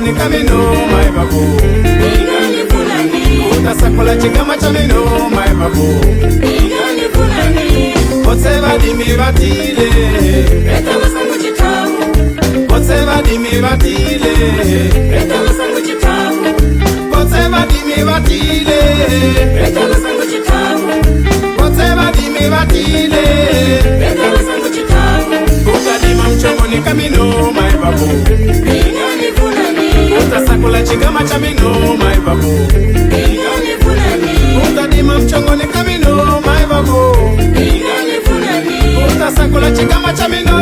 mchongoni kamino my babu ingani fulani utasakula chigama cha mino my babu ingani fulani Kotseva dimi batile etala sangu chitamu Kotseva dimi batile etala sangu chitamu Kotseva dimi batile etala sangu chitamu Kotseva dimi batile etala sangu chitamu Utadima mchongoni kamino my babu ingani fulani utasakula chigama cha mino my babu ingani fulani utadima mchongoni kamino my babu ingani fulani utasakula chigama cha mino